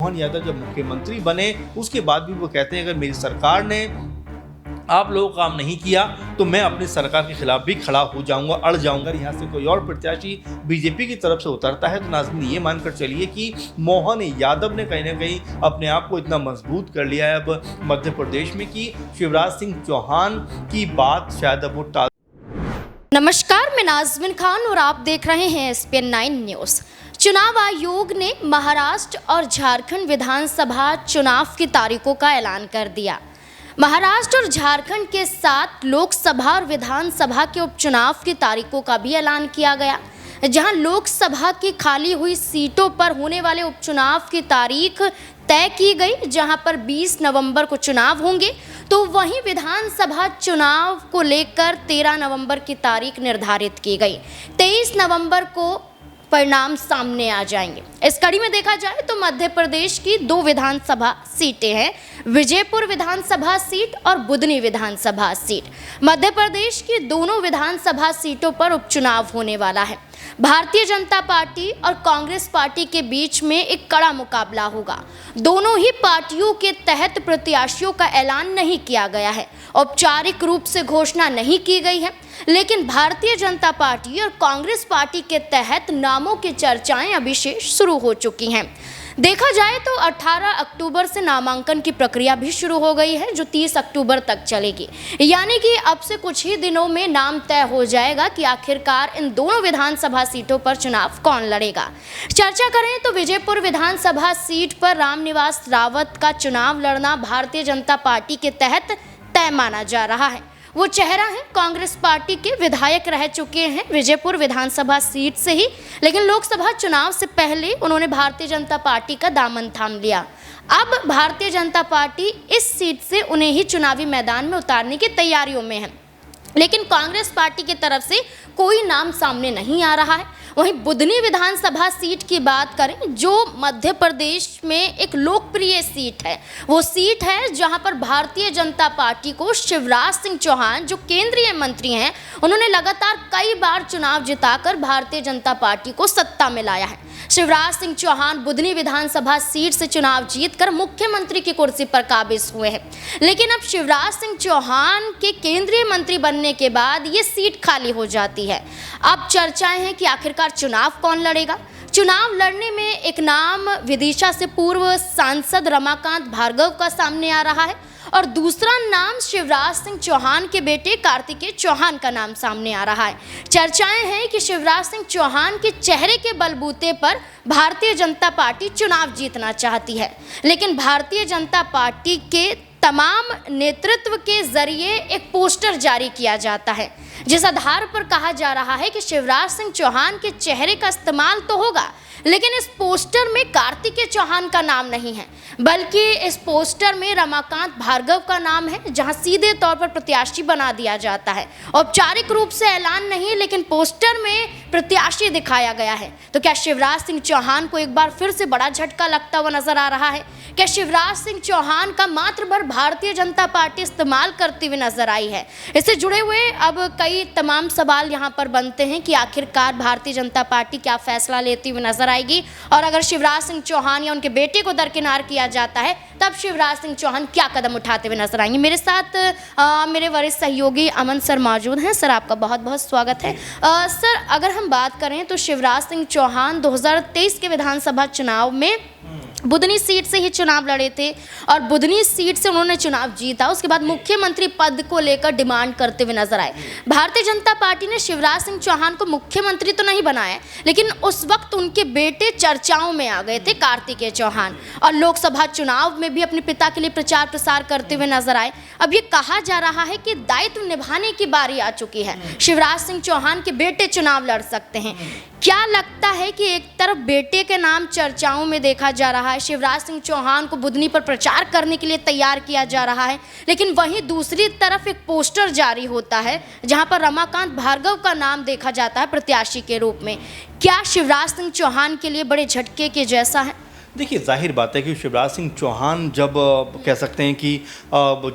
मोहन यादव जब मुख्यमंत्री बने उसके बाद भी वो कहते हैं अगर मेरी सरकार ने आप लोगों का काम नहीं किया तो मैं अपनी सरकार के खिलाफ भी खड़ा हो जाऊंगा, अड़ जाऊंगा। यहाँ से कोई और प्रत्याशी बीजेपी की तरफ से उतरता है तो नाज़रीन ये मानकर चलिए कि मोहन यादव ने कहीं ना कहीं अपने आप को इतना मजबूत कर लिया है अब मध्य प्रदेश में कि शिवराज सिंह चौहान की बात शायद अब वो टाल। नमस्कार, मैं नाज़मीन खान और आप देख रहे हैं SPN 9 न्यूज़। चुनाव आयोग ने महाराष्ट्र और झारखंड विधानसभा चुनाव की तारीखों का ऐलान कर दिया। महाराष्ट्र और झारखंड के साथ लोकसभा और विधानसभा के उपचुनाव की तारीखों का भी ऐलान किया गया। जहां लोकसभा की खाली हुई सीटों पर होने वाले उपचुनाव की तारीख तय की गई, जहां पर 20 नवंबर को चुनाव होंगे, तो वहीं विधानसभा चुनाव को लेकर 13 नवंबर की तारीख निर्धारित की गई। 23 नवंबर को परिणाम सामने आ जाएंगे। इस कड़ी में देखा जाए तो मध्य प्रदेश की 2 विधानसभा सीटें हैं, विजयपुर विधानसभा सीट और बुधनी विधानसभा सीट। मध्य प्रदेश की दोनों विधानसभा सीटों पर उपचुनाव होने वाला है। भारतीय जनता पार्टी और कांग्रेस पार्टी के बीच में एक कड़ा मुकाबला होगा। दोनों ही पार्टियों के तहत प्रत्याशियों का ऐलान नहीं किया गया है, औपचारिक रूप से घोषणा नहीं की गई है, लेकिन भारतीय जनता पार्टी और कांग्रेस पार्टी के तहत नामों की चर्चाएं अभी से शुरू हो चुकी हैं। देखा जाए तो 18 अक्टूबर से नामांकन की प्रक्रिया भी शुरू हो गई है, जो 30 अक्टूबर तक चलेगी। यानी कि अब से कुछ ही दिनों में नाम तय हो जाएगा कि आखिरकार इन दोनों विधानसभा सीटों पर चुनाव कौन लड़ेगा। चर्चा करें तो विजयपुर विधानसभा सीट पर रामनिवास रावत का चुनाव लड़ना भारतीय जनता पार्टी के तहत तय माना जा रहा है। वो चेहरा है, कांग्रेस पार्टी के विधायक रह चुके हैं विजयपुर विधानसभा सीट से ही, लेकिन लोकसभा चुनाव से पहले उन्होंने भारतीय जनता पार्टी का दामन थाम लिया। अब भारतीय जनता पार्टी इस सीट से उन्हें ही चुनावी मैदान में उतारने की तैयारियों में है, लेकिन कांग्रेस पार्टी की तरफ से कोई नाम सामने नहीं आ रहा है। वहीं बुधनी विधानसभा सीट की बात करें, जो मध्य प्रदेश में एक लोकप्रिय सीट है, वो सीट है जहां पर भारतीय जनता पार्टी को शिवराज सिंह चौहान, जो केंद्रीय मंत्री हैं, उन्होंने लगातार कई बार चुनाव जिताकर भारतीय जनता पार्टी को सत्ता में लाया है। शिवराज सिंह चौहान बुधनी विधानसभा सीट से चुनाव जीतकर मुख्यमंत्री की कुर्सी पर काबिज हुए हैं, लेकिन अब शिवराज सिंह चौहान के केंद्रीय मंत्री बनने के बाद ये सीट खाली हो जाती है। अब चर्चाएं हैं कि आखिरकार चुनाव कौन लड़ेगा। चुनाव लड़ने में एक नाम विदिशा से पूर्व सांसद रमाकांत भार्गव का सामने आ रहा है और दूसरा नाम शिवराज सिंह चौहान के बेटे कार्तिकेय चौहान का नाम सामने आ रहा है। चर्चाएं हैं कि शिवराज सिंह चौहान के चेहरे के बलबूते पर भारतीय जनता पार्टी चुनाव जीतना चाहती है, लेकिन भारतीय जनता पार्टी के तमाम नेतृत्व के जरिए एक पोस्टर जारी किया जाता है, जिस आधार पर कहा जा रहा है कि शिवराज सिंह चौहान के चेहरे का इस्तेमाल तो होगा, लेकिन इस पोस्टर में कार्तिकेय चौहान का नाम नहीं है, बल्कि इस पोस्टर में रमाकांत भार्गव का नाम है, जहां सीधे तौर पर प्रत्याशी बना दिया जाता है। औपचारिक रूप से ऐलान नहीं, लेकिन पोस्टर में प्रत्याशी दिखाया गया है। तो क्या शिवराज सिंह चौहान को एक बार फिर से बड़ा झटका लगता हुआ नजर आ रहा है? क्या शिवराज सिंह चौहान का मात्र भर भारतीय जनता पार्टी इस्तेमाल करती हुई नजर आई है? इससे जुड़े हुए अब कई तमाम सवाल यहाँ पर बनते हैं कि आखिरकार भारतीय जनता पार्टी क्या फैसला लेती हुई नजर आएगी, और अगर शिवराज सिंह चौहान या उनके बेटे को दरकिनार किया जाता है तब शिवराज सिंह चौहान क्या कदम उठाते हुए नजर आएंगे। मेरे साथ मेरे वरिष्ठ सहयोगी अमन सर मौजूद हैं। सर, आपका बहुत बहुत स्वागत है। सर, अगर हम बात करें तो शिवराज सिंह चौहान 2023 के विधानसभा चुनाव में बुधनी सीट से ही चुनाव लड़े थे और बुधनी सीट से उन्होंने चुनाव जीता। उसके बाद मुख्यमंत्री पद को लेकर डिमांड करते हुए नजर आए। भारतीय जनता पार्टी ने शिवराज सिंह चौहान को मुख्यमंत्री तो नहीं बनाया, लेकिन उस वक्त उनके बेटे चर्चाओं में आ गए थे, कार्तिकेय चौहान, और लोकसभा चुनाव में भी अपने पिता के लिए प्रचार प्रसार करते हुए नजर आए। अब ये कहा जा रहा है कि दायित्व निभाने की बारी आ चुकी है, शिवराज सिंह चौहान के बेटे चुनाव लड़ सकते हैं। क्या लगता है कि एक तरफ बेटे के नाम चर्चाओं में देखा जा रहा है, शिवराज सिंह चौहान को बुधनी पर प्रचार करने के लिए तैयार किया जा रहा है, लेकिन वहीं दूसरी तरफ एक पोस्टर जारी होता है जहां पर रमाकांत भार्गव का नाम देखा जाता है प्रत्याशी के रूप में। क्या शिवराज सिंह चौहान के लिए बड़े झटके के जैसा है? देखिए, जाहिर बात है कि शिवराज सिंह चौहान जब कह सकते हैं कि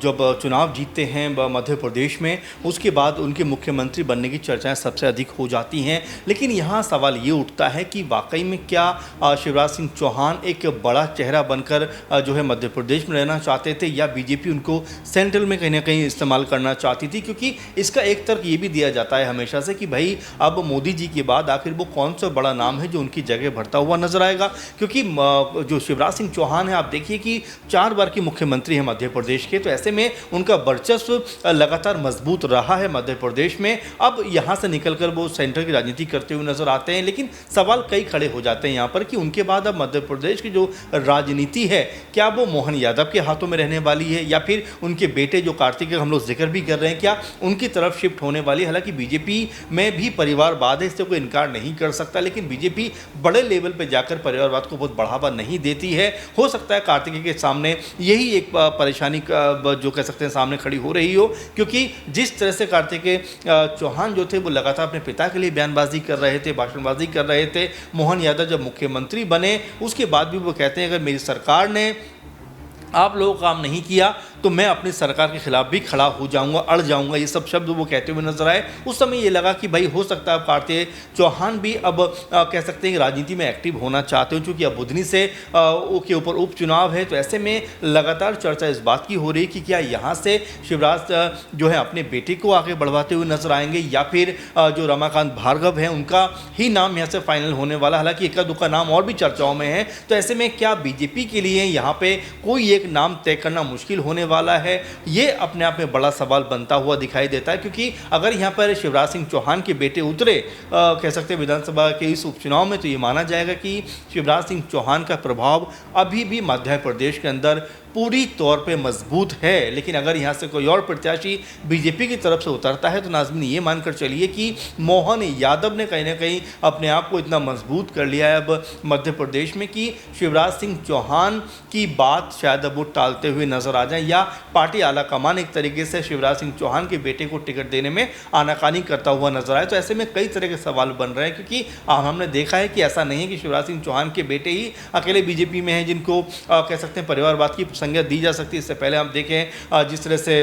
जब चुनाव जीतते हैं मध्य प्रदेश में, उसके बाद उनके मुख्यमंत्री बनने की चर्चाएं सबसे अधिक हो जाती हैं। लेकिन यहाँ सवाल ये उठता है कि वाकई में क्या शिवराज सिंह चौहान एक बड़ा चेहरा बनकर जो है मध्य प्रदेश में रहना चाहते थे, या बीजेपी उनको सेंट्रल में कहीं ना कहीं इस्तेमाल करना चाहती थी? क्योंकि इसका एक तर्क ये भी दिया जाता है हमेशा से कि भाई अब मोदी जी के बाद आखिर वो कौन सा बड़ा नाम है जो उनकी जगह भरता हुआ नजर आएगा। क्योंकि जो शिवराज सिंह चौहान है, आप देखिए कि 4 बार के मुख्यमंत्री हैं मध्य प्रदेश के, तो ऐसे में उनका वर्चस्व लगातार मजबूत रहा है मध्य प्रदेश में। अब यहाँ से निकलकर वो सेंटर की राजनीति करते हुए नजर आते हैं, लेकिन सवाल कई खड़े हो जाते हैं यहाँ पर कि उनके बाद अब मध्य प्रदेश की जो राजनीति है, क्या वो मोहन यादव के हाथों में रहने वाली है, या फिर उनके बेटे जो कार्तिक का हम लोग जिक्र भी कर रहे हैं, क्या उनकी तरफ शिफ्ट होने वाली है? हालांकि बीजेपी में भी परिवारवाद है, इससे कोई इनकार नहीं कर सकता, लेकिन बीजेपी बड़े लेवल पे जाकर परिवारवाद को बहुत बढ़ावा नहीं देती है। हो सकता है कार्तिकेय के सामने यही एक परेशानी जो कह सकते हैं सामने खड़ी हो रही हो, क्योंकि जिस तरह से कार्तिकेय चौहान जो थे वो लगातार अपने पिता के लिए बयानबाजी कर रहे थे, भाषणबाजी कर रहे थे। मोहन यादव जब मुख्यमंत्री बने उसके बाद भी वो कहते हैं अगर मेरी सरकार ने आप लोगों का काम नहीं किया तो मैं अपनी सरकार के खिलाफ भी खड़ा हो जाऊंगा, अड़ जाऊंगा, ये सब शब्द वो कहते हुए नजर आए। उस समय ये लगा कि भाई हो सकता है कार्तिकेय चौहान भी अब कह सकते हैं कि राजनीति में एक्टिव होना चाहते हो, क्योंकि अब बुधनी से के ऊपर उपचुनाव है। तो ऐसे में लगातार चर्चा इस बात की हो रही कि क्या यहाँ से शिवराज जो है अपने बेटे को आगे बढ़वाते हुए नजर आएंगे, या फिर जो रमाकांत भार्गव हैं उनका ही नाम यहाँ से फाइनल होने वाला। हालांकि इक्का दुक्का नाम और भी चर्चाओं में है। तो ऐसे में क्या बीजेपी के लिए यहाँ पे कोई एक नाम तय करना मुश्किल होने वाला है? ये अपने आप में बड़ा सवाल बनता हुआ दिखाई देता है, क्योंकि अगर यहाँ पर शिवराज सिंह चौहान के बेटे उतरे कह सकते हैं विधानसभा के इस उपचुनाव में, तो ये माना जाएगा कि शिवराज सिंह चौहान का प्रभाव अभी भी मध्य प्रदेश के अंदर पूरी तौर पे मजबूत है। लेकिन अगर यहाँ से कोई और प्रत्याशी बीजेपी की तरफ से उतरता है तो नाज़रीन ये मानकर चलिए कि मोहन यादव ने कहीं ना कहीं अपने आप को इतना मजबूत कर लिया है अब मध्य प्रदेश में कि शिवराज सिंह चौहान की बात शायद अब वो टालते हुए नजर आ जाए, या पार्टी आला कमान एक तरीके से शिवराज सिंह चौहान के बेटे को टिकट देने में आनाकानी करता हुआ नजर आए। तो ऐसे में कई तरह के सवाल बन रहे हैं, क्योंकि हमने देखा है कि ऐसा नहीं है कि शिवराज सिंह चौहान के बेटे ही अकेले बीजेपी में हैं जिनको कह सकते हैं परिवारवाद की संज्ञा दी जा सकती है। इससे पहले हम देखें जिस तरह से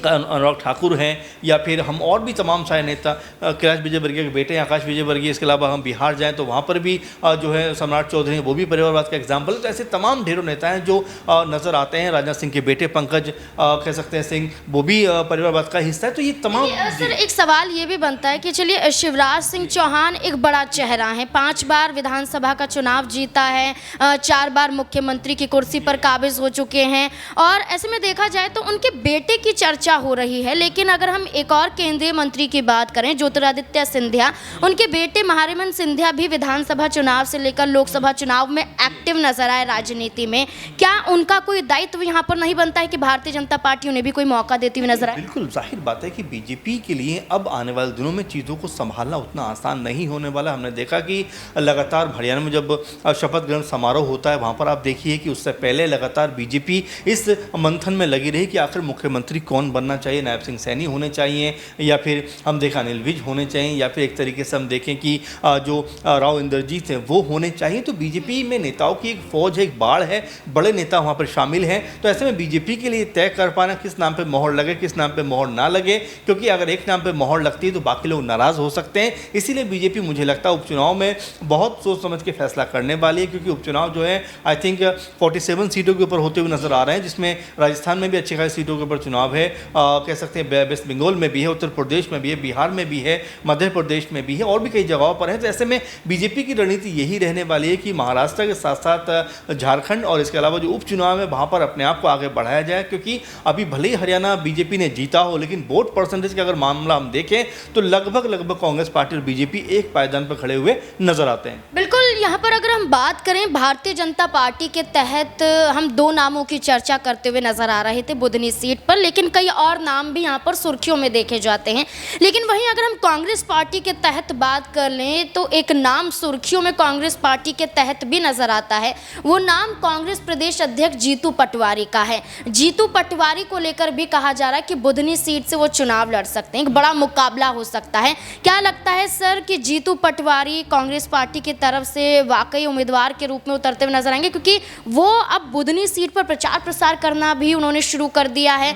अनुराग ठाकुर हैं, या फिर हम और भी तमाम सारे नेता, कैलाश विजयवर्गीय के बेटे आकाश विजयवर्गीय, इसके अलावा हम बिहार जाएं तो वहाँ पर भी जो है सम्राट चौधरी हैं, वो भी परिवारवाद का एग्जाम्पल है। तो ऐसे तमाम ढेरों नेता हैं जो नज़र आते हैं। राजनाथ सिंह के बेटे पंकज कह सकते हैं सिंह, वो भी परिवारवाद का हिस्सा है। तो ये तमाम सर एक सवाल ये भी बनता है कि चलिए शिवराज सिंह चौहान एक बड़ा चेहरा है, 5 बार विधानसभा का चुनाव जीता है, 4 बार मुख्यमंत्री की कुर्सी पर काबिज हो चुके हैं, और ऐसे में देखा जाए तो उनके बेटे की चर्चा हो रही है। लेकिन अगर हम एक और केंद्रीय मंत्री की बात करें ज्योतिरादित्य सिंधिया, उनके बेटे महारिमन सिंधिया भी विधानसभा चुनाव से लेकर लोकसभा चुनाव में एक्टिव नजर आए राजनीति में। क्या उनका कोई दायित्व यहाँ पर नहीं बनता है कि भारतीय जनता पार्टी उन्हें भी कोई मौका देती हुई नजर आए? बिल्कुल जाहिर बात है कि बीजेपी के लिए अब आने वाले दिनों में चीज़ों को संभालना उतना आसान नहीं होने वाला। हमने देखा कि लगातार हरियाणा में जब शपथ ग्रहण समारोह होता है, वहाँ पर आप देखिए कि उससे पहले लगातार बीजेपी इस मंथन में लगी रही कि आखिर मुख्यमंत्री कौन बनना चाहिए, नायब सिंह सैनी होने चाहिए, या फिर हम देखा अनिल विज होने चाहिए, या फिर एक तरीके से हम देखें कि जो राव इंद्रजीत हैं वो होने चाहिए। तो बीजेपी में नेताओं की एक फौज है, एक बाढ़ है, बड़े नेता वहाँ पर शामिल हैं। तो ऐसे में बीजेपी के लिए तय कर पाना किस नाम पर मोहर लगे, किस नाम पर मोहर ना लगे, क्योंकि अगर एक नाम पर मोहर लगती है तो बाकी लोग नाराज़ हो सकते हैं। इसीलिए बीजेपी मुझे लगता है उपचुनाव में बहुत सोच समझ के फैसला करने वाली है, क्योंकि उपचुनाव जो है आई थिंक 47 सीटों के ऊपर होते हुए नजर आ रहे हैं, जिसमें राजस्थान में भी अच्छी खासी सीटों के ऊपर चुनाव है, कह सकते हैं वेस्ट बंगाल में भी है, उत्तर प्रदेश में भी है, बिहार में भी है, मध्य प्रदेश में भी है, और भी कई जगहों पर है। तो ऐसे में बीजेपी की रणनीति यही रहने वाली है कि महाराष्ट्र के साथ साथ झारखंड और इसके अलावा जो उपचुनाव है वहाँ पर अपने आप को आगे बढ़ाया जाए, क्योंकि अभी भले ही हरियाणा बीजेपी ने जीता हो, लेकिन वोट परसेंटेज का अगर मामला हम देखें तो लगभग कांग्रेस पार्टी और बीजेपी एक पायदान पर खड़े हुए नजर आते हैं। बिल्कुल, यहाँ पर अगर हम बात करें भारतीय जनता पार्टी के तहत हम 2 नामों की चर्चा करते हुए नजर आ रहे थे बुधनी सीट पर, लेकिन कई और नाम भी यहाँ पर सुर्खियों में देखे जाते हैं। लेकिन वहीं अगर हम कांग्रेस पार्टी के तहत बात कर लें तो एक नाम सुर्खियों में कांग्रेस पार्टी के तहत भी नजर आता है। वो नाम कांग्रेस प्रदेश अध्यक्ष जीतू पटवारी का है। जीतू पटवारी को लेकर भी कहा जा रहा है कि बुधनी सीट से वो चुनाव लड़ सकते हैं, एक बड़ा मुकाबला हो सकता है। क्या लगता है सर कि जीतू पटवारी कांग्रेस पार्टी की तरफ से वाकई उम्मीदवार के रूप में उतरते हुए नजर आएंगे, क्योंकि वो अब बुधनी सीट पर प्रचार प्रसार करना भी उन्होंने शुरू कर दिया है।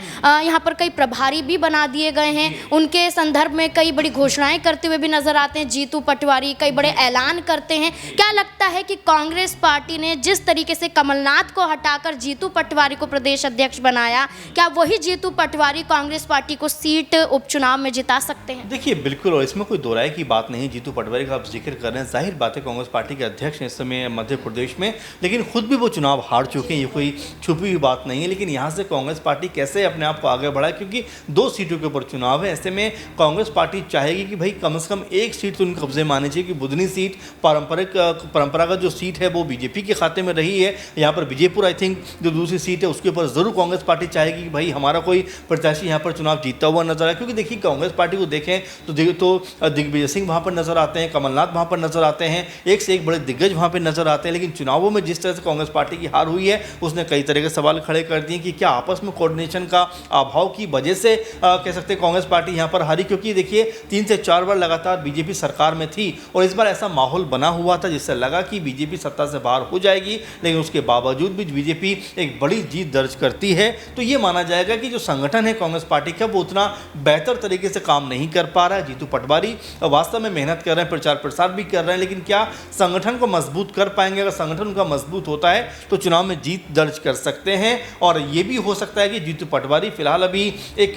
यहाँ पर कई प्रभारी भी बना दिए गए हैं। उनके संदर्भ में कई बड़ी घोषणाएं करते हुए भी नजर आते हैं जीतू पटवारी, कई बड़े ऐलान करते हैं। क्या लगता है कि कांग्रेस पार्टी ने जिस तरीके से कमलनाथ को हटाकर जीतू पटवारी को प्रदेश अध्यक्ष बनाया, क्या वही जीतू पटवारी कांग्रेस पार्टी को सीट उपचुनाव में जिता सकते हैं? देखिए बिल्कुल, और इसमें कोई दोहराए की बात नहीं। जीतू पटवारी का आप जिक्र कर रहे हैं, जाहिर बात है कांग्रेस पार्टी के अध्यक्ष हैं इस समय मध्य प्रदेश में, लेकिन खुद भी वो चुनाव हार चुके हैं, ये कोई छुपी हुई बात नहीं है। लेकिन यहाँ से कांग्रेस पार्टी कैसे अपने आप को आगे बढ़ाए, क्योंकि 2 सीटों के ऊपर चुनाव है। ऐसे में कांग्रेस पार्टी चाहेगी कि भाई कम से कम एक सीट तो उनके कब्जे में आनी चाहिए, कि बुधनी सीट परंपरागत जो सीट है वो बीजेपी के खाते में रही है। यहाँ पर विजयपुर आई थिंक जो दूसरी सीट है उसके ऊपर जरूर कांग्रेस पार्टी चाहेगी कि भाई हमारा कोई प्रत्याशी यहाँ पर चुनाव जीतता हुआ नजर आए। क्योंकि देखिए कांग्रेस पार्टी को देखें तो दिग्विजय सिंह वहाँ पर नजर आते हैं, कमलनाथ वहाँ पर नजर आते हैं, एक से एक बड़े दिग्गज वहाँ पर नजर आते हैं। लेकिन चुनावों में जिस तरह से कांग्रेस पार्टी की हार हुई है उसने कई तरह के सवाल खड़े कर दिए कि क्या आपस में कोऑर्डिनेशन का अभाव की वजह से कह सकते हैं कांग्रेस पार्टी यहाँ पर हारी। क्योंकि देखिए 3 से 4 बार लगातार बीजेपी सरकार में थी और इस बार ऐसा माहौल बना हुआ था जिससे लगा कि बीजेपी सत्ता से बाहर हो जाएगी, लेकिन उसके बावजूद भी बीजेपी एक बड़ी जीत दर्ज करती है। तो ये माना जाएगा कि जो संगठन है कांग्रेस पार्टी का वो उतना बेहतर तरीके से काम नहीं कर पा रहा है। जीतू पटवारी वास्तव में मेहनत कर रहे हैं, प्रचार प्रसार भी कर रहे हैं, लेकिन क्या संगठन को मजबूत कर पाएंगे? अगर संगठन उनका मजबूत होता है तो चुनाव में जीत दर्ज कर सकते हैं। और ये भी हो सकता है कि जीतू पटवारी फिलहाल अभी एक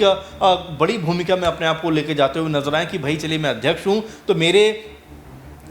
बड़ी भूमिका में अपने आप को लेकर जाते हुए नजर आए कि भाई चलिए मैं अध्यक्ष हूं तो मेरे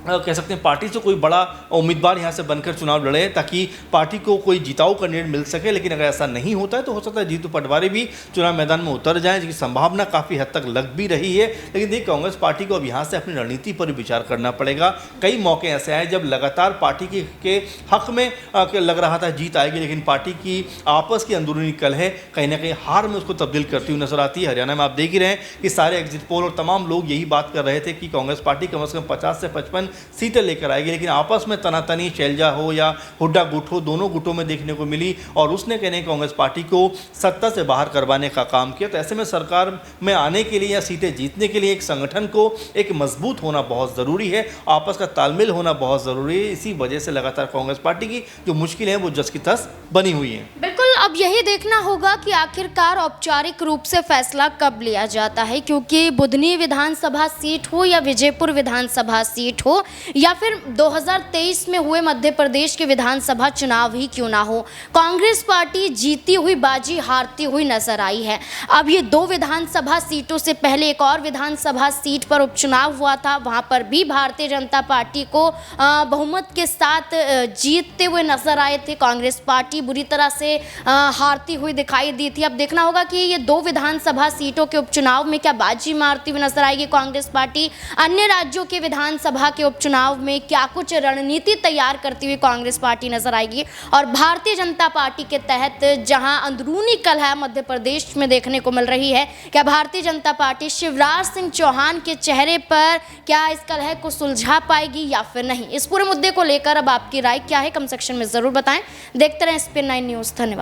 कह सकते हैं पार्टी से कोई बड़ा उम्मीदवार यहाँ से बनकर चुनाव लड़े ताकि पार्टी को कोई जिताऊ कैंडिडेट मिल सके। लेकिन अगर ऐसा नहीं होता है तो हो सकता है जीतू पटवारी भी चुनाव मैदान में उतर जाएं, जिसकी संभावना काफ़ी हद तक लग भी रही है। लेकिन देखिए कांग्रेस पार्टी को अब यहाँ से अपनी रणनीति पर विचार करना पड़ेगा। कई मौके ऐसे आए जब लगातार पार्टी के हक में लग रहा था जीत आएगी, लेकिन पार्टी की आपस की अंदरूनी कलह कहीं ना कहीं हार में उसको तब्दील करती हुई नजर आती है। हरियाणा में आप देख ही रहे हैं कि सारे एग्जिट पोल और तमाम लोग यही बात कर रहे थे कि कांग्रेस पार्टी कम से कम 50 से 55 सीटें लेकर आएगी, लेकिन आपस में तनातनी शैलजा हो या हुड्डा गुट हो, दोनों गुटों में देखने को मिली और उसने कहने कांग्रेस पार्टी को सत्ता से बाहर करवाने का काम किया। तो ऐसे में सरकार में आने के लिए या सीटें जीतने के लिए एक संगठन को एक मजबूत होना बहुत ज़रूरी है, आपस का तालमेल होना बहुत ज़रूरी है। इसी वजह से लगातार कांग्रेस पार्टी की जो मुश्किलें हैं वो जस की तस बनी हुई हैं। बिल्कुल, अब यही देखना होगा कि आखिरकार औपचारिक रूप से फैसला कब लिया जाता है, क्योंकि बुधनी विधानसभा सीट हो या विजयपुर विधानसभा सीट हो या फिर 2023 में हुए मध्य प्रदेश के विधानसभा चुनाव ही क्यों ना हो, कांग्रेस पार्टी जीती हुई बाजी हारती हुई नजर आई है। अब ये 2 विधानसभा सीटों से पहले एक और विधानसभा सीट पर उपचुनाव हुआ था, वहां पर भी भारतीय जनता पार्टी को बहुमत के साथ जीतते हुए नजर आए थे। कांग्रेस पार्टी बुरी तरह से हारती हुई दिखाई दी थी। अब देखना होगा कि ये 2 विधानसभा सीटों के उपचुनाव में क्या बाजी मारती हुई नजर आएगी कांग्रेस पार्टी, अन्य राज्यों के विधानसभा के उपचुनाव में क्या कुछ रणनीति तैयार करती हुई कांग्रेस पार्टी नजर आएगी, और भारतीय जनता पार्टी के तहत जहां अंदरूनी कलह मध्य प्रदेश में देखने को मिल रही है, क्या भारतीय जनता पार्टी शिवराज सिंह चौहान के चेहरे पर क्या इस कलह को सुलझा पाएगी या फिर नहीं? इस पूरे मुद्दे को लेकर अब आपकी राय क्या है, कमेंट सेक्शन में जरूर बताएं। देखते रहें SPN9 न्यूज़। धन्यवाद।